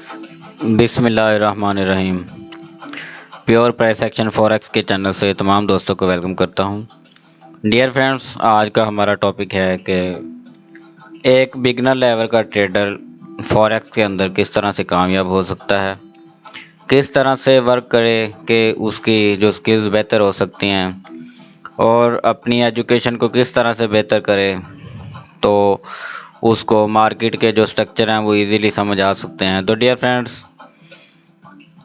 बिस्मिल्लाहिर्रहमानिर्रहीम। Pure price action forex के channel से तमाम दोस्तों को वेलकम करता हूं। डियर फ्रेंड्स, आज का हमारा टॉपिक है कि एक बिगनर लेवल का ट्रेडर फॉरेक्स के अंदर किस तरह से कामयाब हो सकता है, किस तरह से वर्क करे कि उसकी जो स्किल्स बेहतर हो सकती हैं और अपनी एजुकेशन को किस तरह से बेहतर करे तो उसको मार्केट के जो स्ट्रक्चर हैं वो इजीली समझ आ सकते हैं। तो डियर फ्रेंड्स,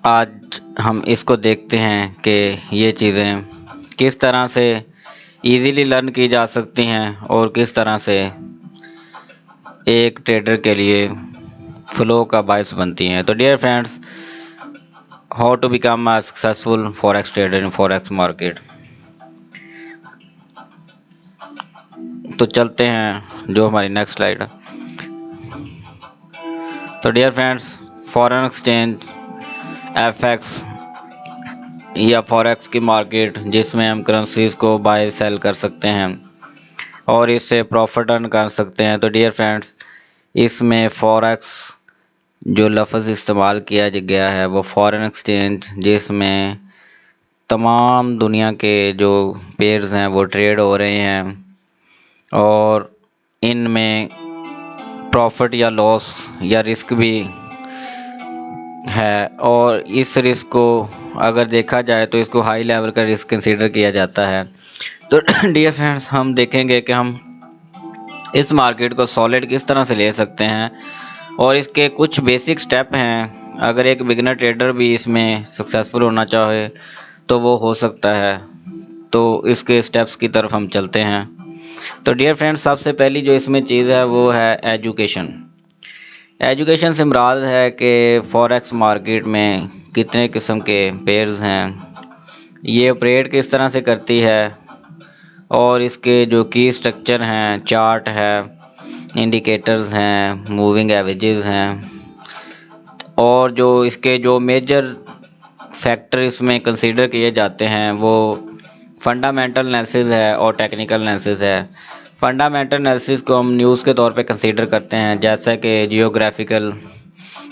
आज हम इसको देखते हैं कि ये चीज़ें किस तरह से इजीली लर्न की जा सकती हैं और किस तरह से एक ट्रेडर के लिए फ्लो का बायस बनती हैं। तो dear friends, how to become a successful forex trader in forex market. तो चलते हैं जो हमारी नेक्स्ट स्लाइड है। तो dear friends, foreign exchange, FX या फॉरेक्स की मार्केट जिसमें हम करेंसीज को बाय सेल कर सकते हैं और इससे प्रॉफिट अर्न कर सकते हैं। तो डियर फ्रेंड्स, इसमें फॉरेक्स जो लफ्ज़ इस्तेमाल किया गया है वो फॉरेन एक्सचेंज, जिसमें तमाम दुनिया के जो पेयर्स हैं वो ट्रेड हो रहे हैं और इनमें प्रॉफिट या लॉस या रिस्क भी है। और इस रिस्क को अगर देखा जाए तो इसको हाई लेवल का रिस्क कंसीडर किया जाता है। तो डियर फ्रेंड्स, हम देखेंगे कि हम इस मार्केट को सॉलिड किस तरह से ले सकते हैं और इसके कुछ बेसिक स्टेप हैं। अगर एक बिगिनर ट्रेडर भी इसमें सक्सेसफुल होना चाहे तो वो हो सकता है। तो इसके स्टेप्स की तरफ हम चलते हैं। तो डियर फ्रेंड्स, सबसे पहली जो इसमें चीज़ है वो है एजुकेशन। एजुकेशन से मुराद है कि फॉरेक्स मार्केट में कितने किस्म के पेयर्स हैं, ये ऑपरेट किस तरह से करती है और इसके जो की स्ट्रक्चर हैं, चार्ट है, इंडिकेटर्स हैं, मूविंग एवरेजेस हैं और जो इसके जो मेजर फैक्टर इसमें कंसीडर किए जाते हैं वो फंडामेंटल एनालिसिस है और टेक्निकल एनालिसिस है। फंडामेंटल एनालिसिस को हम न्यूज़ के तौर पे कंसीडर करते हैं, जैसा कि जियोग्राफिकल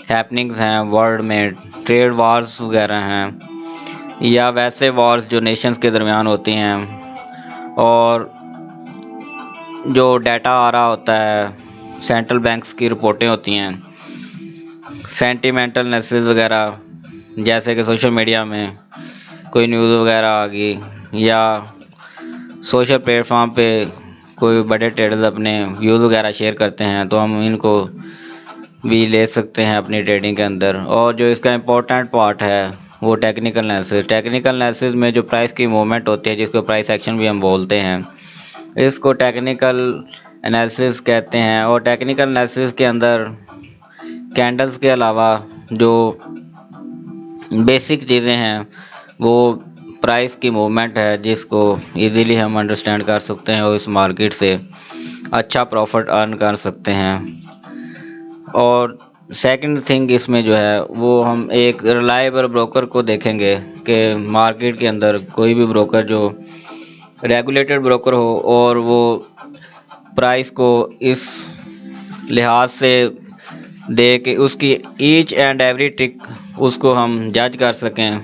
हैपनिंग्स हैं, वर्ल्ड में ट्रेड वार्स वगैरह हैं या वैसे वार्स जो नेशंस के दरमियान होती हैं और जो डाटा आ रहा होता है, सेंट्रल बैंक्स की रिपोर्टें होती हैं, सेंटिमेंटल एनालिसिस वगैरह, जैसे कि सोशल मीडिया में कोई न्यूज़ वगैरह आ गई या सोशल प्लेटफॉर्म पे कोई बड़े ट्रेडर्स अपने व्यूज़ वगैरह शेयर करते हैं तो हम इनको भी ले सकते हैं अपनी ट्रेडिंग के अंदर। और जो इसका इम्पोर्टेंट पार्ट है वो टेक्निकल एनालिसिस। टेक्निकल एनालिसिस में जो प्राइस की मूवमेंट होती है, जिसको प्राइस एक्शन भी हम बोलते हैं, इसको टेक्निकल एनालिसिस कहते हैं। और टेक्निकल एनालिसिस के अंदर कैंडल्स के अलावा जो बेसिक चीज़ें हैं वो प्राइस की मूवमेंट है, जिसको इजीली हम अंडरस्टैंड कर सकते हैं और इस मार्केट से अच्छा प्रॉफिट अर्न कर सकते हैं। और सेकंड थिंग इसमें जो है वो हम एक रिलायबल ब्रोकर को देखेंगे कि मार्केट के अंदर कोई भी ब्रोकर जो रेगुलेटेड ब्रोकर हो और वो प्राइस को इस लिहाज से दे कि उसकी ईच एंड एवरी टिक उसको हम जज कर सकें।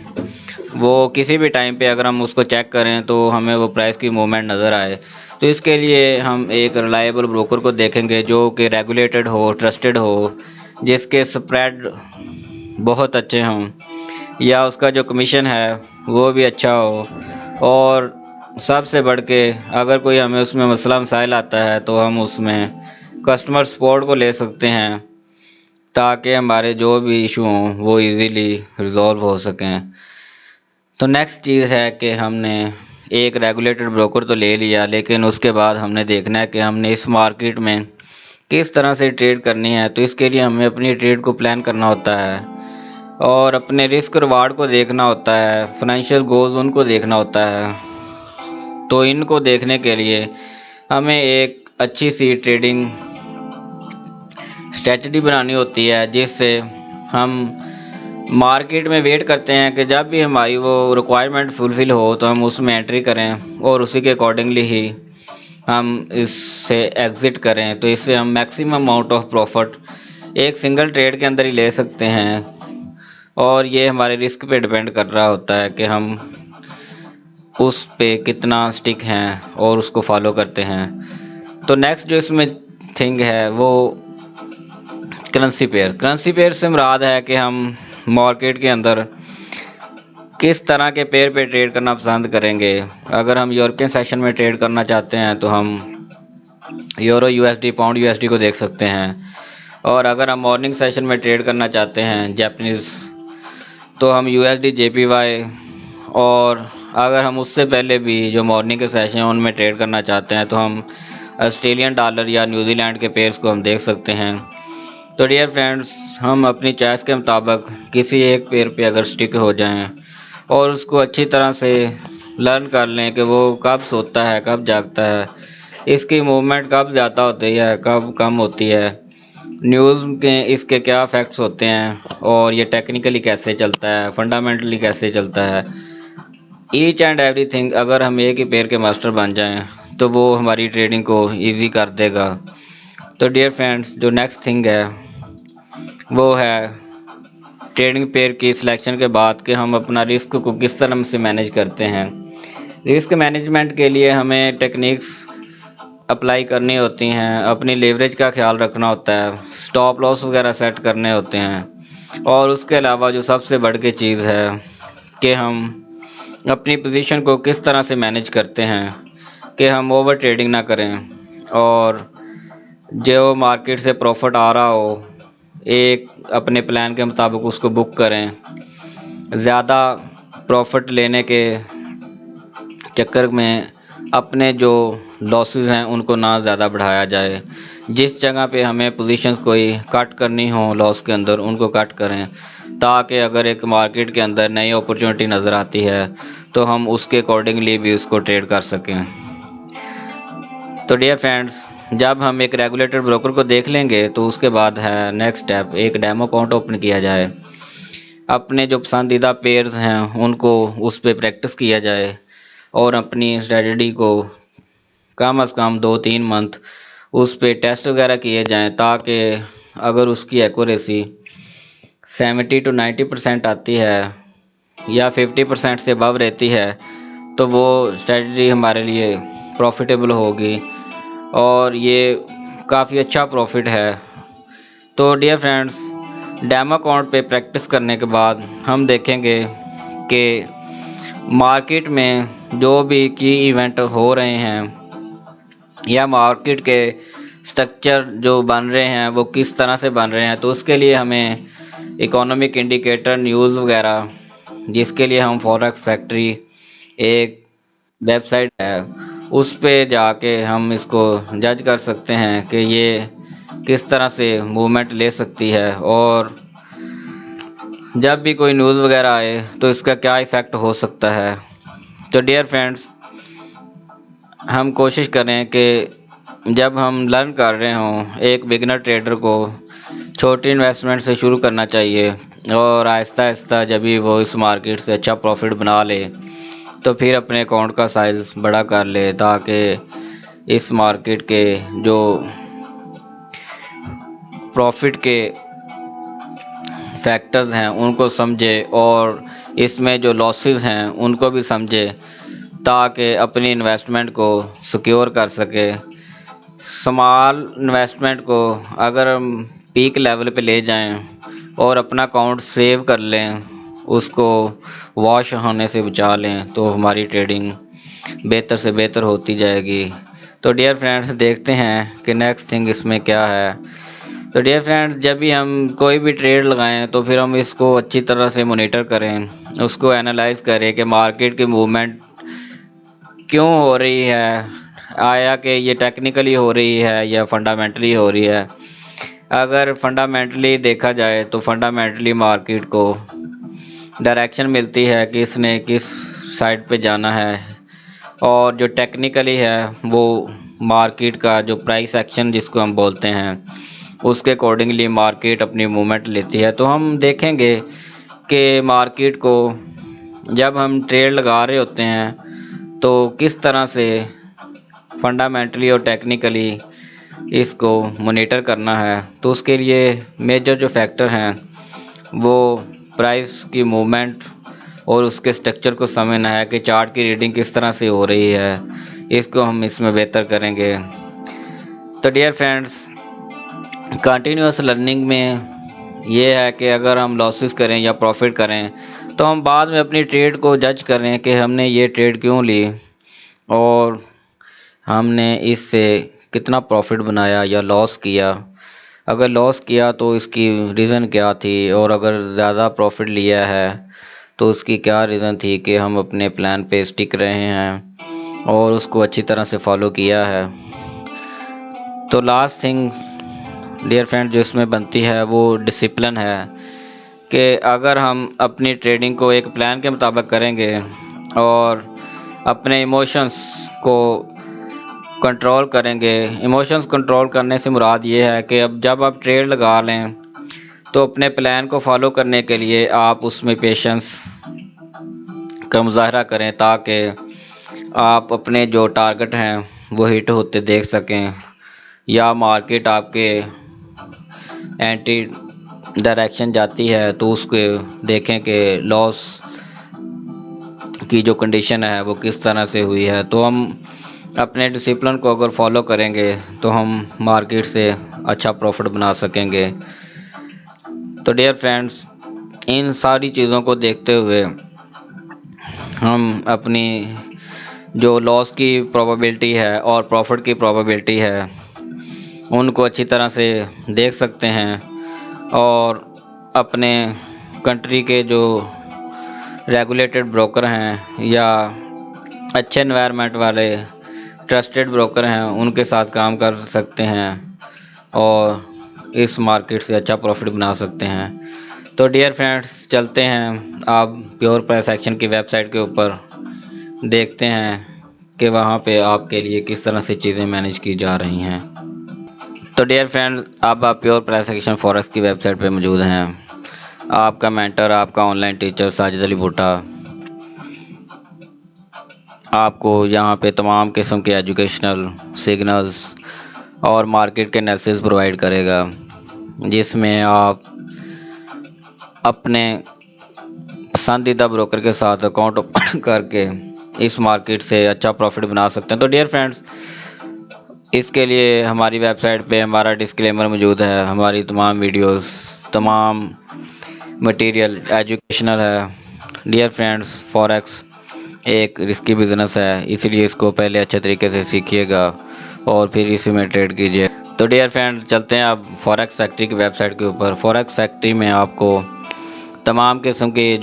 वो किसी भी टाइम पे अगर हम उसको चेक करें तो हमें वो प्राइस की मूवमेंट नज़र आए। तो इसके लिए हम एक रिलायबल ब्रोकर को देखेंगे जो कि रेगुलेटेड हो, ट्रस्टेड हो, जिसके स्प्रेड बहुत अच्छे हों या उसका जो कमीशन है वो भी अच्छा हो। और सबसे बढ़ के अगर कोई हमें उसमें मसला मसाइल आता है तो हम उसमें कस्टमर सपोर्ट को ले सकते हैं ताकि हमारे जो भी इशू हों वो इजीली रिजॉल्व हो सकें। तो नेक्स्ट चीज़ है कि हमने एक रेगुलेटेड ब्रोकर तो ले लिया, लेकिन उसके बाद हमने देखना है कि हमने इस मार्केट में किस तरह से ट्रेड करनी है। तो इसके लिए हमें अपनी ट्रेड को प्लान करना होता है और अपने रिस्क रिवार्ड को देखना होता है, फाइनेंशियल गोल्स उनको देखना होता है। तो इनको देखने के लिए हमें एक अच्छी सी ट्रेडिंग स्ट्रेटजी बनानी होती है, जिससे हम मार्केट में वेट करते हैं कि जब भी हमारी वो रिक्वायरमेंट फुलफ़िल हो तो हम उसमें एंट्री करें और उसी के अकॉर्डिंगली ही हम इससे एग्ज़िट करें। तो इससे हम मैक्सिमम अमाउंट ऑफ प्रॉफिट एक सिंगल ट्रेड के अंदर ही ले सकते हैं, और ये हमारे रिस्क पे डिपेंड कर रहा होता है कि हम उस पे कितना स्टिक हैं और उसको फॉलो करते हैं। तो नेक्स्ट जो इसमें थिंग है वो करेंसी पेयर से मुराद है कि हम मार्केट के अंदर किस तरह के पेयर पे ट्रेड करना पसंद करेंगे। अगर हम यूरोपियन सेशन में ट्रेड करना चाहते हैं तो हम यूरो यूएसडी, पाउंड यूएसडी को देख सकते हैं, और अगर हम मॉर्निंग सेशन में ट्रेड करना चाहते हैं जापानीज़, तो हम यूएसडी जेपीवाई, और अगर हम उससे पहले भी जो मॉर्निंग के सेशन हैं उनमें ट्रेड करना चाहते हैं तो हम ऑस्ट्रेलियन डॉलर या न्यूजीलैंड के पेयर्स को हम देख सकते हैं। तो डियर फ्रेंड्स, हम अपनी चॉइस के मुताबिक किसी एक पेयर पे अगर स्टिक हो जाएं और उसको अच्छी तरह से लर्न कर लें कि वो कब सोता है कब जागता है, इसकी मूवमेंट कब ज़्यादा होती है कब कम होती है, न्यूज़ के इसके क्या फैक्ट्स होते हैं, और ये टेक्निकली कैसे चलता है, फंडामेंटली कैसे चलता है, ईच एंड एवरीथिंग अगर हम एक ही पेयर के मास्टर बन जाएं तो वो हमारी ट्रेडिंग को इजी कर देगा। तो डियर फ्रेंड्स, जो नेक्स्ट थिंग है वो है ट्रेडिंग पेयर की सिलेक्शन के बाद कि हम अपना रिस्क को किस तरह से मैनेज करते हैं। रिस्क मैनेजमेंट के लिए हमें टेक्निक्स अप्लाई करनी होती हैं, अपनी लेवरेज का ख्याल रखना होता है, स्टॉप लॉस वगैरह सेट करने होते हैं, और उसके अलावा जो सबसे बढ़ के चीज़ है कि हम अपनी पोजीशन को किस तरह से मैनेज करते हैं कि हम ओवर ट्रेडिंग ना करें, और जो मार्केट से प्रॉफिट आ रहा हो एक अपने प्लान के मुताबिक उसको बुक करें। ज़्यादा प्रॉफिट लेने के चक्कर में अपने जो लॉसेस हैं उनको ना ज़्यादा बढ़ाया जाए। जिस जगह पे हमें पोजीशंस कोई कट करनी हो लॉस के अंदर उनको कट करें, ताकि अगर एक मार्केट के अंदर नई अपॉर्चुनिटी नज़र आती है तो हम उसके अकॉर्डिंगली भी उसको ट्रेड कर सकें। तो डियर फ्रेंड्स, जब हम एक रेगुलेटेड ब्रोकर को देख लेंगे तो उसके बाद है नेक्स्ट स्टेप एक डेमो अकाउंट ओपन किया जाए, अपने जो पसंदीदा पेयर्स हैं उनको उस पर प्रैक्टिस किया जाए, और अपनी स्ट्रेटजी को कम से कम 2-3 मंथ उस पर टेस्ट वगैरह किए जाएं, ताकि अगर उसकी एक्यूरेसी 70 to 90% आती है या 50% से अबव रहती है तो वो स्ट्रेटजी हमारे लिए प्रॉफिटेबल होगी, और ये काफ़ी अच्छा प्रॉफिट है। तो डियर फ्रेंड्स, डेमो अकाउंट पे प्रैक्टिस करने के बाद हम देखेंगे कि मार्केट में जो भी की इवेंट हो रहे हैं या मार्केट के स्ट्रक्चर जो बन रहे हैं वो किस तरह से बन रहे हैं। तो उसके लिए हमें इकोनॉमिक इंडिकेटर, न्यूज़ वगैरह, जिसके लिए हम फॉरेक्स फैक्ट्री एक वेबसाइट है उस पे जाके हम इसको जज कर सकते हैं कि ये किस तरह से मूवमेंट ले सकती है, और जब भी कोई न्यूज़ वगैरह आए तो इसका क्या इफ़ेक्ट हो सकता है। तो डियर फ्रेंड्स, हम कोशिश करें कि जब हम लर्न कर रहे हों, एक बिगिनर ट्रेडर को छोटी इन्वेस्टमेंट से शुरू करना चाहिए, और आहिस्ता आहिस्ता जब भी वो इस मार्केट से अच्छा प्रॉफिट बना ले तो फिर अपने अकाउंट का साइज़ बड़ा कर ले, ताकि इस मार्केट के जो प्रॉफिट के फैक्टर्स हैं उनको समझे, और इसमें जो लॉसेस हैं उनको भी समझे, ताकि अपनी इन्वेस्टमेंट को सिक्योर कर सके। स्मॉल इन्वेस्टमेंट को अगर हम पीक लेवल पे ले जाएं और अपना अकाउंट सेव कर लें, उसको वॉश होने से बचा लें, तो हमारी ट्रेडिंग बेहतर से बेहतर होती जाएगी। तो डियर फ्रेंड्स, देखते हैं कि नेक्स्ट थिंग इसमें क्या है। तो डियर फ्रेंड्स, जब भी हम कोई भी ट्रेड लगाएं तो फिर हम इसको अच्छी तरह से मॉनिटर करें, उसको एनालाइज करें कि मार्केट की मूवमेंट क्यों हो रही है, आया कि ये टेक्निकली हो रही है या फंडामेंटली हो रही है। अगर फंडामेंटली देखा जाए तो फंडामेंटली मार्केट को डायरेक्शन मिलती है कि इसने किस साइड पे जाना है, और जो टेक्निकली है वो मार्केट का जो प्राइस एक्शन जिसको हम बोलते हैं उसके अकॉर्डिंगली मार्केट अपनी मूवमेंट लेती है। तो हम देखेंगे कि मार्केट को जब हम ट्रेड लगा रहे होते हैं तो किस तरह से फंडामेंटली और टेक्निकली इसको मॉनिटर करना है, तो उसके लिए मेजर जो फैक्टर हैं वो प्राइस की मूवमेंट और उसके स्ट्रक्चर को समझना है कि चार्ट की रीडिंग किस तरह से हो रही है, इसको हम इसमें बेहतर करेंगे। तो डियर फ्रेंड्स, कंटिन्यूस लर्निंग में ये है कि अगर हम लॉसेस करें या प्रॉफिट करें तो हम बाद में अपनी ट्रेड को जज करें कि हमने ये ट्रेड क्यों ली और हमने इससे कितना प्रॉफिट बनाया या लॉस किया। अगर लॉस किया तो इसकी रीज़न क्या थी, और अगर ज़्यादा प्रॉफिट लिया है तो उसकी क्या रीज़न थी कि हम अपने प्लान पे स्टिक रहे हैं और उसको अच्छी तरह से फॉलो किया है। तो लास्ट थिंग डियर फ्रेंड जो इसमें बनती है वो डिसिप्लिन है कि अगर हम अपनी ट्रेडिंग को एक प्लान के मुताबिक करेंगे और अपने इमोशंस को कंट्रोल करेंगे। इमोशंस कंट्रोल करने से मुराद ये है कि अब जब आप ट्रेड लगा लें तो अपने प्लान को फॉलो करने के लिए आप उसमें पेशेंस का मुजाहरा करें ताकि आप अपने जो टारगेट हैं वो हिट होते देख सकें, या मार्केट आपके एंटी डायरेक्शन जाती है तो उसको देखें कि लॉस की जो कंडीशन है वो किस तरह से हुई है। तो हम अपने डिसिप्लिन को अगर फॉलो करेंगे तो हम मार्केट से अच्छा प्रॉफिट बना सकेंगे। तो डियर फ्रेंड्स, इन सारी चीज़ों को देखते हुए हम अपनी जो लॉस की प्रोबेबिलिटी है और प्रॉफिट की प्रोबेबिलिटी है उनको अच्छी तरह से देख सकते हैं, और अपने कंट्री के जो रेगुलेटेड ब्रोकर हैं या अच्छे एनवायरनमेंट वाले ट्रस्टेड ब्रोकर हैं उनके साथ काम कर सकते हैं और इस मार्केट से अच्छा प्रॉफिट बना सकते हैं। तो डियर फ्रेंड्स, चलते हैं आप प्योर प्राइस एक्शन की वेबसाइट के ऊपर, देखते हैं कि वहाँ पे आपके लिए किस तरह से चीज़ें मैनेज की जा रही हैं। तो डियर फ्रेंड, अब आप प्योर प्राइस एक्शन फॉरेक्स की वेबसाइट पे मौजूद हैं। आपका मेंटर, आपका ऑनलाइन टीचर साजिद अली भुट्टा आपको यहाँ पे तमाम किस्म के एजुकेशनल सिग्नल्स और मार्केट के एनालिसिस प्रोवाइड करेगा, जिसमें आप अपने पसंदीदा ब्रोकर के साथ अकाउंट ओपन करके इस मार्केट से अच्छा प्रॉफिट बना सकते हैं। तो डियर फ्रेंड्स, इसके लिए हमारी वेबसाइट पे हमारा डिस्क्लेमर मौजूद है। हमारी तमाम वीडियोस, तमाम मटेरियल एजुकेशनल है। डियर फ्रेंड्स, फॉरेक्स एक रिस्की बिजनेस है, इसलिए इसको पहले अच्छे तरीके से सीखिएगा और फिर इसी में ट्रेड कीजिए। तो डियर फ्रेंड, चलते हैं अब फॉरेक्स फैक्ट्री की वेबसाइट के ऊपर। फॉरेक्स फैक्ट्री में आपको तमाम किस्म के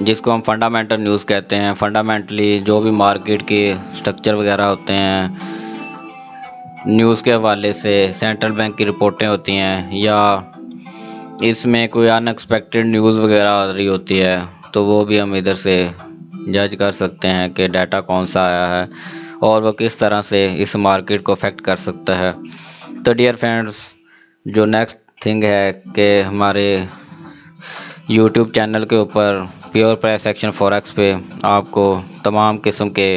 जिसको हम फंडामेंटल न्यूज़ कहते हैं, फंडामेंटली जो भी मार्केट के स्ट्रक्चर वगैरह होते हैं, न्यूज़ के हवाले से सेंट्रल बैंक की रिपोर्टें होती हैं, या इसमें कोई अनएक्सपेक्टेड न्यूज़ वगैरह आ रही होती है तो वो भी हम इधर से जज कर सकते हैं कि डाटा कौन सा आया है और वो किस तरह से इस मार्केट को अफेक्ट कर सकता है। तो डियर फ्रेंड्स, जो नेक्स्ट थिंग है कि हमारे यूट्यूब चैनल के ऊपर प्योर प्राइस एक्शन फॉरेक्स पे आपको तमाम किस्म के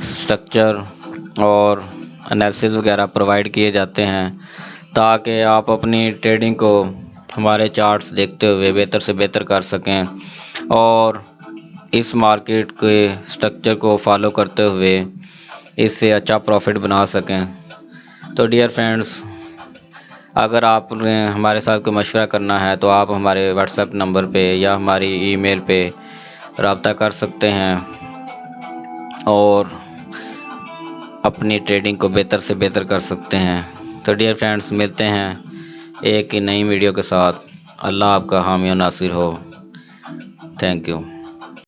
स्ट्रक्चर और एनालिसिस वगैरह प्रोवाइड किए जाते हैं ताकि आप अपनी ट्रेडिंग को हमारे चार्ट्स देखते हुए बेहतर से बेहतर कर सकें और इस मार्केट के स्ट्रक्चर को फॉलो करते हुए इससे अच्छा प्रॉफिट बना सकें। तो डियर फ्रेंड्स, अगर आपने हमारे साथ कोई मशवरा करना है तो आप हमारे व्हाट्सएप नंबर पे या हमारी ईमेल पे रब्ता कर सकते हैं और अपनी ट्रेडिंग को बेहतर से बेहतर कर सकते हैं। तो डियर फ्रेंड्स, मिलते हैं एक नई वीडियो के साथ। अल्लाह आपका हामी और नासिर हो। Thank you.